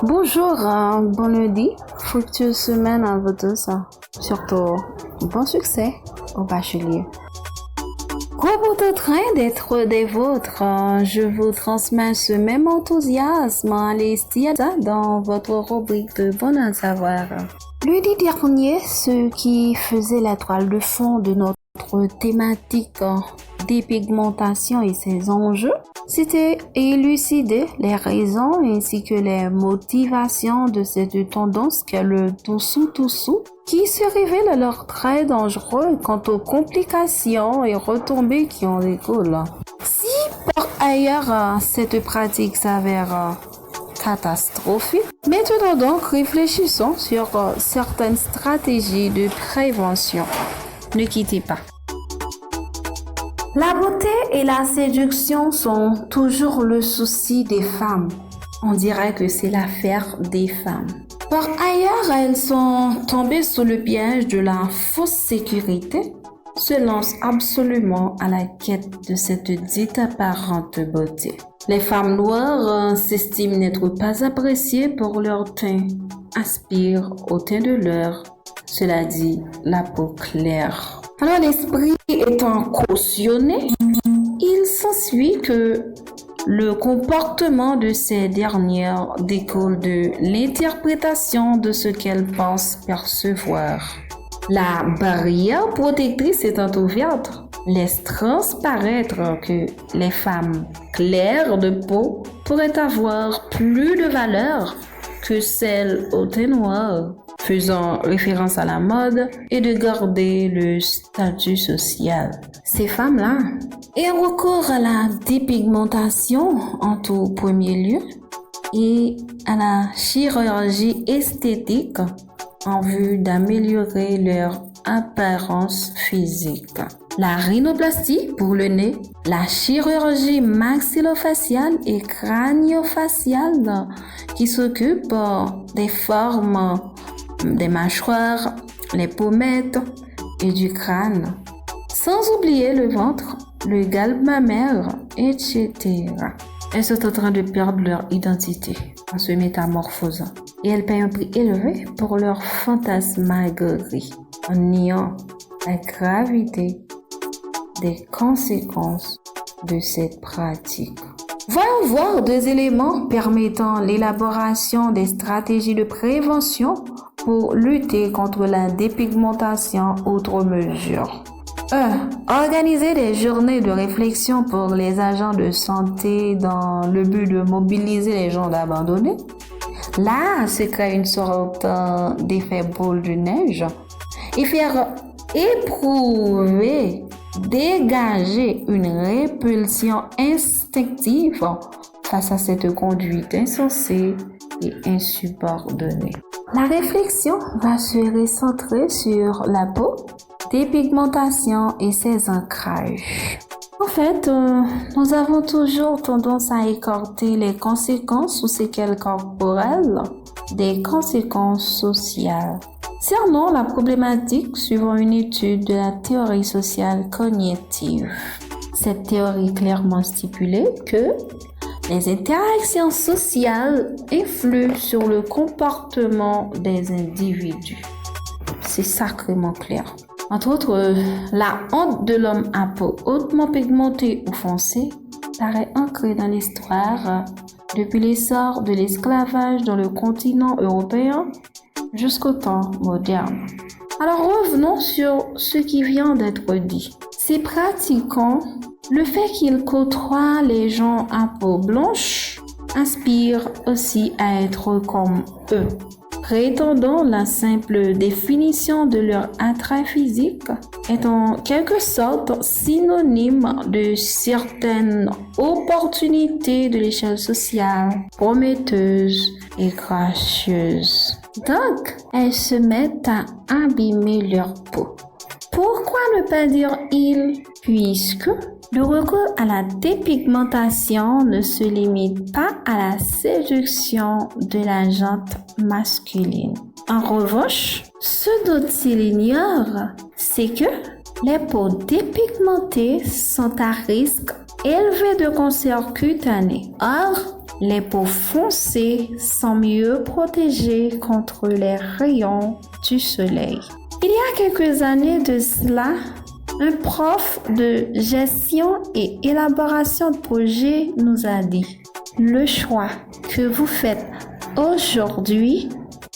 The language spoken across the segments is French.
Bonjour, bon lundi, fructueuse semaine à vous tous. Surtout, bon succès au bachelier. Gros beau train d'être des vôtres, je vous transmets ce même enthousiasme à l'estime dans votre rubrique de bon à savoir. Lundi dernier, ce qui faisait la toile de fond de notre thématique dépigmentation et ses enjeux, c'était élucider les raisons ainsi que les motivations de cette tendance qu'est le tout-sous qui se révèle alors très dangereux quant aux complications et retombées qui en découlent. Si par ailleurs cette pratique s'avère catastrophique, maintenant donc réfléchissons sur certaines stratégies de prévention. Ne quittez pas. La beauté et la séduction sont toujours le souci des femmes. On dirait que c'est l'affaire des femmes. Par ailleurs, elles sont tombées sous le piège de la fausse sécurité, se lancent absolument à la quête de cette dite apparente beauté. Les femmes noires s'estiment n'être pas appréciées pour leur teint, aspirent au teint de leur, cela dit, la peau claire. Alors l'esprit étant cautionné, il s'ensuit que le comportement de ces dernières découle de l'interprétation de ce qu'elles pensent percevoir. La barrière protectrice étant ouverte, laisse transparaître que les femmes claires de peau pourraient avoir plus de valeur que celles au teint noir, faisant référence à la mode et de garder le statut social. Ces femmes-là aient recours à la dépigmentation en tout premier lieu et à la chirurgie esthétique en vue d'améliorer leur apparence physique. La rhinoplastie pour le nez, la chirurgie maxillofaciale et craniofaciale qui s'occupe des formes des mâchoires, les pommettes et du crâne. Sans oublier le ventre, le galbe mammaire, etc. Elles sont en train de perdre leur identité en se métamorphosant. Et elles payent un prix élevé pour leur fantasmagorie en niant la gravité des conséquences de cette pratique. Voyons voir deux éléments permettant l'élaboration des stratégies de prévention pour lutter contre la dépigmentation outre mesure. 1. Organiser des journées de réflexion pour les agents de santé dans le but de mobiliser les gens abandonnés. Là, se crée une sorte d'effet boule de neige et faire éprouver, dégager une répulsion instinctive face à cette conduite insensée et insubordonnée. La réflexion va se recentrer sur la peau, dépigmentation et ses ancrages. En fait, nous avons toujours tendance à écarter les conséquences ou séquelles corporelles des conséquences sociales. Cernons la problématique suivant une étude de la théorie sociale cognitive. Cette théorie clairement stipulait que les interactions sociales influent sur le comportement des individus. C'est sacrément clair. Entre autres, la honte de l'homme à peau hautement pigmentée ou foncée paraît ancrée dans l'histoire depuis l'essor de l'esclavage dans le continent européen jusqu'au temps moderne. Alors revenons sur ce qui vient d'être dit. Ces pratiquants, le fait qu'ils côtoient les gens à peau blanche, inspire aussi à être comme eux. Prétendant la simple définition de leur attrait physique est en quelque sorte synonyme de certaines opportunités de l'échelle sociale prometteuses et gracieuses. Donc, elles se mettent à abîmer leur peau. Pourquoi ne pas dire il, puisque le recours à la dépigmentation ne se limite pas à la séduction de la jante masculine. En revanche, ce dont il ignore, c'est que les peaux dépigmentées sont à risque élevé de cancer cutané. Or, Les peaux foncées sont mieux protégées contre les rayons du soleil. Il y a quelques années de cela, un prof de gestion et élaboration de projet nous a dit: le choix que vous faites aujourd'hui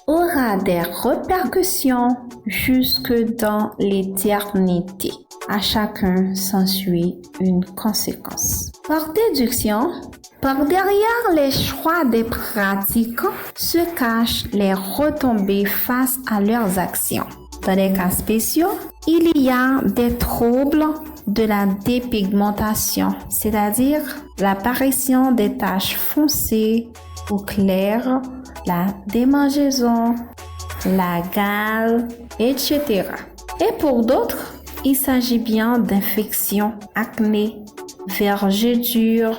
aura des répercussions jusque dans l'éternité. À chacun s'ensuit une conséquence. Par déduction, par derrière les choix des pratiquants se cachent les retombées face à leurs actions. Dans les cas spéciaux, il y a des troubles de la dépigmentation, c'est-à-dire l'apparition des taches foncées ou claires, la démangeaison, la gale, etc. Et pour d'autres, il s'agit bien d'infections, acné, vergetures,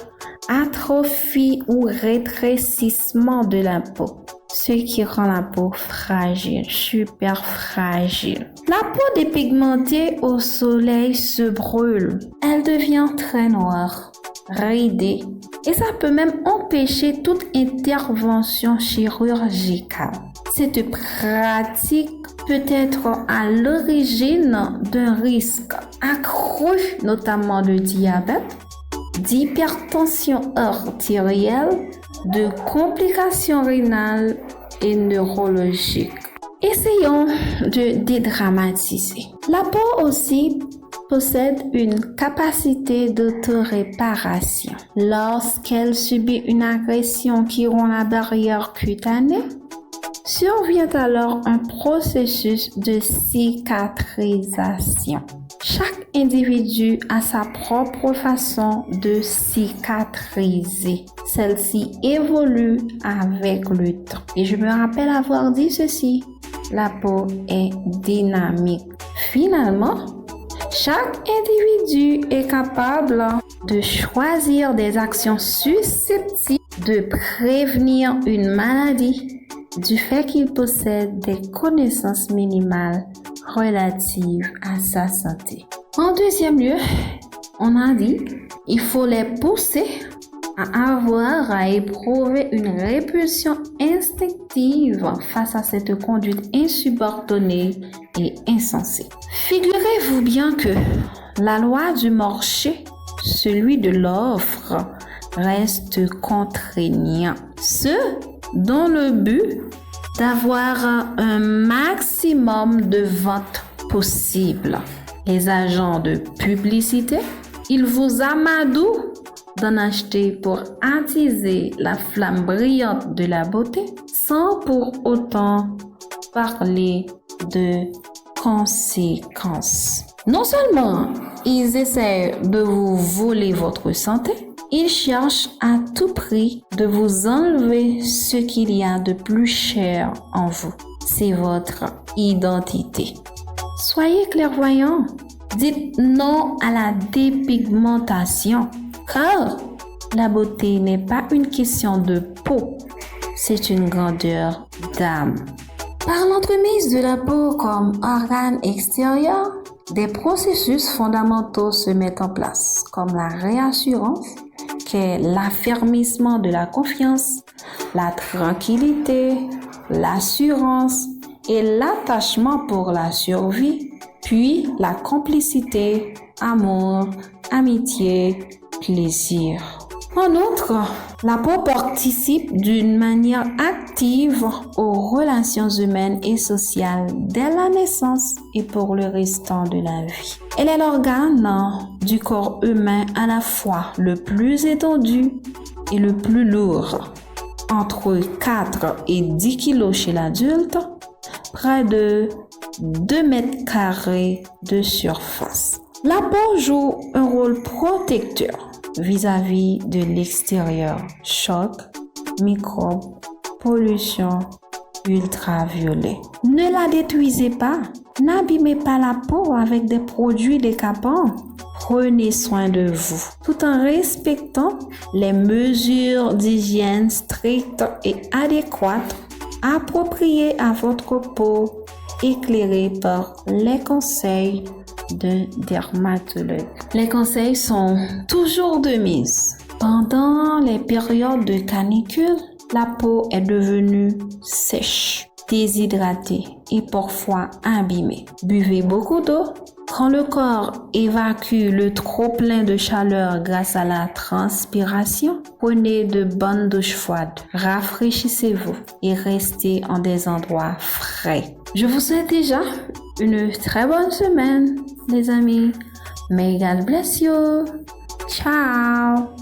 atrophie ou rétrécissement de la peau, ce qui rend la peau fragile, super fragile. La peau dépigmentée au soleil se brûle. Elle devient très noire, ridée, et ça peut même empêcher toute intervention chirurgicale. Cette pratique peut être à l'origine d'un risque accru, notamment de diabète, d'hypertension artérielle, de complications rénales et neurologiques. Essayons de dédramatiser. La peau aussi possède une capacité d'autoréparation. Lorsqu'elle subit une agression qui rompt la barrière cutanée, survient alors un processus de cicatrisation. Chaque individu a sa propre façon de cicatriser. Celle-ci évolue avec le temps. Et je me rappelle avoir dit ceci: la peau est dynamique. Finalement, chaque individu est capable de choisir des actions susceptibles de prévenir une maladie du fait qu'il possède des connaissances minimales relatives à sa santé. En deuxième lieu, on a dit il faut les pousser à avoir à éprouver une répulsion instinctive face à cette conduite insubordonnée et insensée. Figurez-vous bien que la loi du marché, celui de l'offre, reste contraignant. Ce dans le but d'avoir un maximum de ventes possibles. Les agents de publicité, ils vous amadouent d'en acheter pour attiser la flamme brillante de la beauté sans pour autant parler de conséquences. Non seulement ils essaient de vous voler votre santé, ils cherchent à tout prix de vous enlever ce qu'il y a de plus cher en vous. C'est votre identité. Soyez clairvoyants. Dites non à la dépigmentation, car la beauté n'est pas une question de peau, c'est une grandeur d'âme. Par l'entremise de la peau comme organe extérieur, des processus fondamentaux se mettent en place, comme la réassurance, qui est l'affermissement de la confiance, la tranquillité, l'assurance et l'attachement pour la survie, puis la complicité, amour, amitié, plaisir. En outre, la peau participe d'une manière active aux relations humaines et sociales dès la naissance et pour le restant de la vie. Elle est l'organe du corps humain à la fois le plus étendu et le plus lourd. Entre 4 et 10 kg chez l'adulte, près de 2 mètres carrés de surface. La peau joue un rôle protecteur vis-à-vis de l'extérieur, choc, microbes, pollution, ultraviolet. Ne la détruisez pas, n'abîmez pas la peau avec des produits décapants. Prenez soin de vous, tout en respectant les mesures d'hygiène strictes et adéquates, appropriées à votre peau, éclairées par les conseils d'un dermatologue. Les conseils sont toujours de mise. Pendant les périodes de canicule, la peau est devenue sèche, déshydratée et parfois abîmée. Buvez beaucoup d'eau. Quand le corps évacue le trop-plein de chaleur grâce à la transpiration, prenez de bonnes douches froides, rafraîchissez-vous et restez en des endroits frais. Je vous souhaite déjà une très bonne semaine, les amis. May God bless you. Ciao.